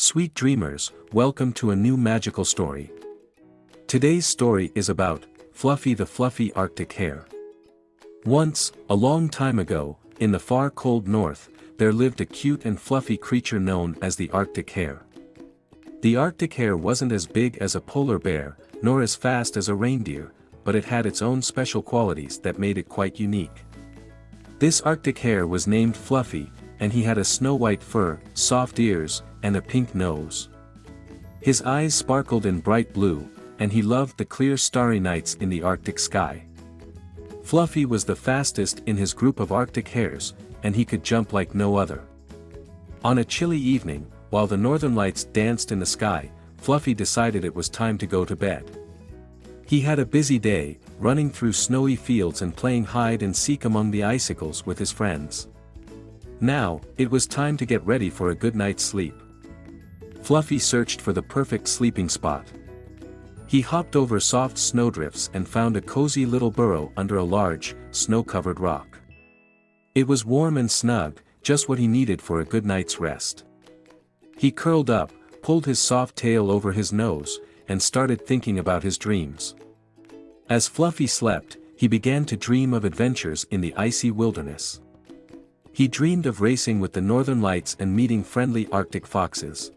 Sweet dreamers, welcome to a new magical story. Today's story is about Fluffy the Fluffy Arctic Hare. Once, a long time ago, in the far cold north, there lived a cute and fluffy creature known as the Arctic Hare. The Arctic Hare wasn't as big as a polar bear, nor as fast as a reindeer, but it had its own special qualities that made it quite unique. This Arctic Hare was named Fluffy, and he had a snow-white fur, soft ears, and a pink nose. His eyes sparkled in bright blue, and he loved the clear starry nights in the Arctic sky. Fluffy was the fastest in his group of Arctic hares, and he could jump like no other. On a chilly evening, while the northern lights danced in the sky, Fluffy decided it was time to go to bed. He had a busy day, running through snowy fields and playing hide and seek among the icicles with his friends. Now, it was time to get ready for a good night's sleep. Fluffy searched for the perfect sleeping spot. He hopped over soft snowdrifts and found a cozy little burrow under a large, snow-covered rock. It was warm and snug, just what he needed for a good night's rest. He curled up, pulled his soft tail over his nose, and started thinking about his dreams. As Fluffy slept, he began to dream of adventures in the icy wilderness. He dreamed of racing with the northern lights and meeting friendly Arctic foxes.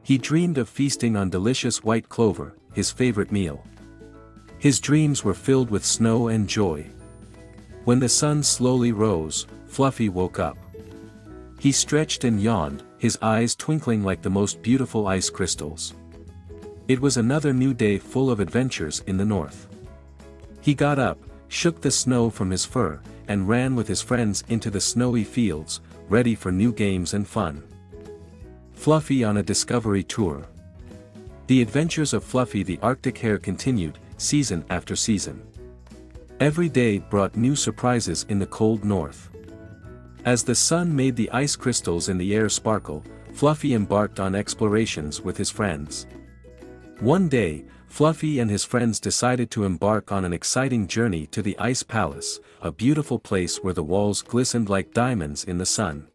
He dreamed of feasting on delicious white clover, his favorite meal. His dreams were filled with snow and joy. When the sun slowly rose, Fluffy woke up. He stretched and yawned, his eyes twinkling like the most beautiful ice crystals. It was another new day full of adventures in the north. He got up, shook the snow from his fur, and ran with his friends into the snowy fields, ready for new games and fun. Fluffy on a discovery tour. The adventures of Fluffy the Arctic Hare continued, season after season. Every day brought new surprises in the cold north. As the sun made the ice crystals in the air sparkle, Fluffy embarked on explorations with his friends. One day, Fluffy and his friends decided to embark on an exciting journey to the Ice Palace, a beautiful place where the walls glistened like diamonds in the sun.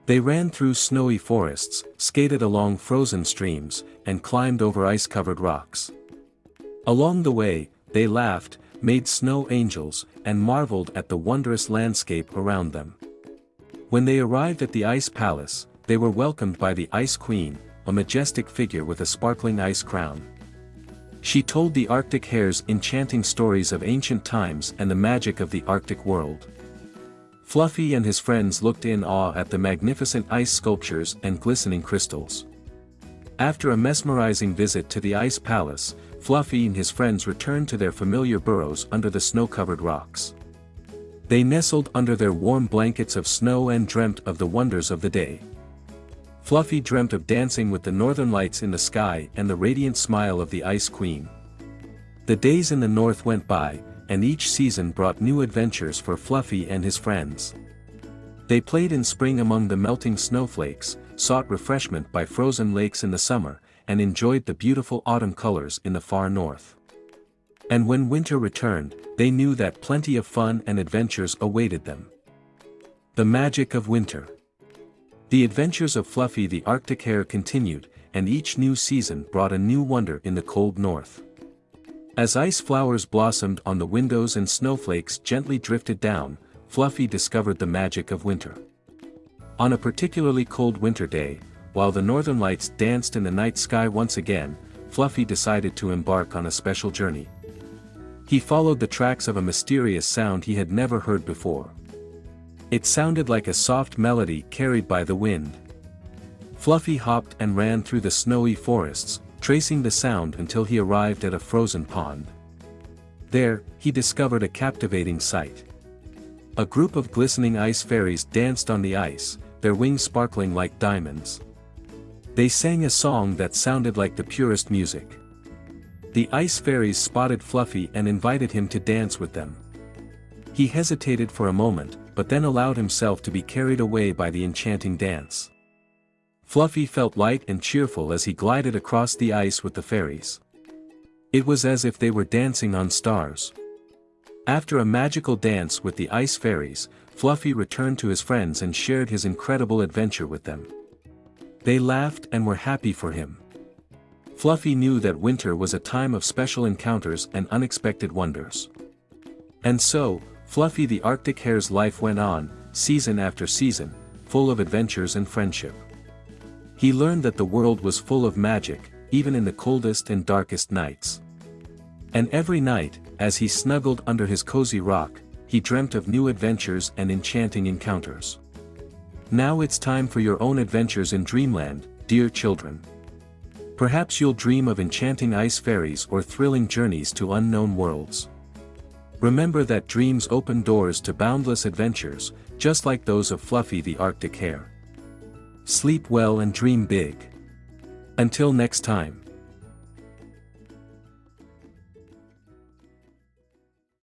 They ran through snowy forests, skated along frozen streams, and climbed over ice-covered rocks. Along the way, they laughed, made snow angels, and marveled at the wondrous landscape around them. When they arrived at the Ice Palace, they were welcomed by the Ice Queen, a majestic figure with a sparkling ice crown. She told the Arctic Hares enchanting stories of ancient times and the magic of the Arctic world. Fluffy and his friends looked in awe at the magnificent ice sculptures and glistening crystals. After a mesmerizing visit to the Ice Palace, Fluffy and his friends returned to their familiar burrows under the snow-covered rocks. They nestled under their warm blankets of snow and dreamt of the wonders of the day. Fluffy dreamt of dancing with the northern lights in the sky and the radiant smile of the Ice Queen. The days in the north went by, and each season brought new adventures for Fluffy and his friends. They played in spring among the melting snowflakes, sought refreshment by frozen lakes in the summer, and enjoyed the beautiful autumn colors in the far north. And when winter returned, they knew that plenty of fun and adventures awaited them. The magic of winter. The adventures of Fluffy the Arctic Hare continued, and each new season brought a new wonder in the cold north. As ice flowers blossomed on the windows and snowflakes gently drifted down, Fluffy discovered the magic of winter. On a particularly cold winter day, while the northern lights danced in the night sky once again, Fluffy decided to embark on a special journey. He followed the tracks of a mysterious sound he had never heard before. It sounded like a soft melody carried by the wind. Fluffy hopped and ran through the snowy forests, tracing the sound until he arrived at a frozen pond. There, he discovered a captivating sight. A group of glistening ice fairies danced on the ice, their wings sparkling like diamonds. They sang a song that sounded like the purest music. The ice fairies spotted Fluffy and invited him to dance with them. He hesitated for a moment, but then allowed himself to be carried away by the enchanting dance. Fluffy felt light and cheerful as he glided across the ice with the fairies. It was as if they were dancing on stars. After a magical dance with the ice fairies, Fluffy returned to his friends and shared his incredible adventure with them. They laughed and were happy for him. Fluffy knew that winter was a time of special encounters and unexpected wonders. And so, Fluffy the Arctic Hare's life went on, season after season, full of adventures and friendship. He learned that the world was full of magic, even in the coldest and darkest nights. And every night, as he snuggled under his cozy rock, he dreamt of new adventures and enchanting encounters. Now it's time for your own adventures in Dreamland, dear children. Perhaps you'll dream of enchanting ice fairies or thrilling journeys to unknown worlds. Remember that dreams open doors to boundless adventures, just like those of Fluffy the Arctic Hare. Sleep well and dream big. Until next time.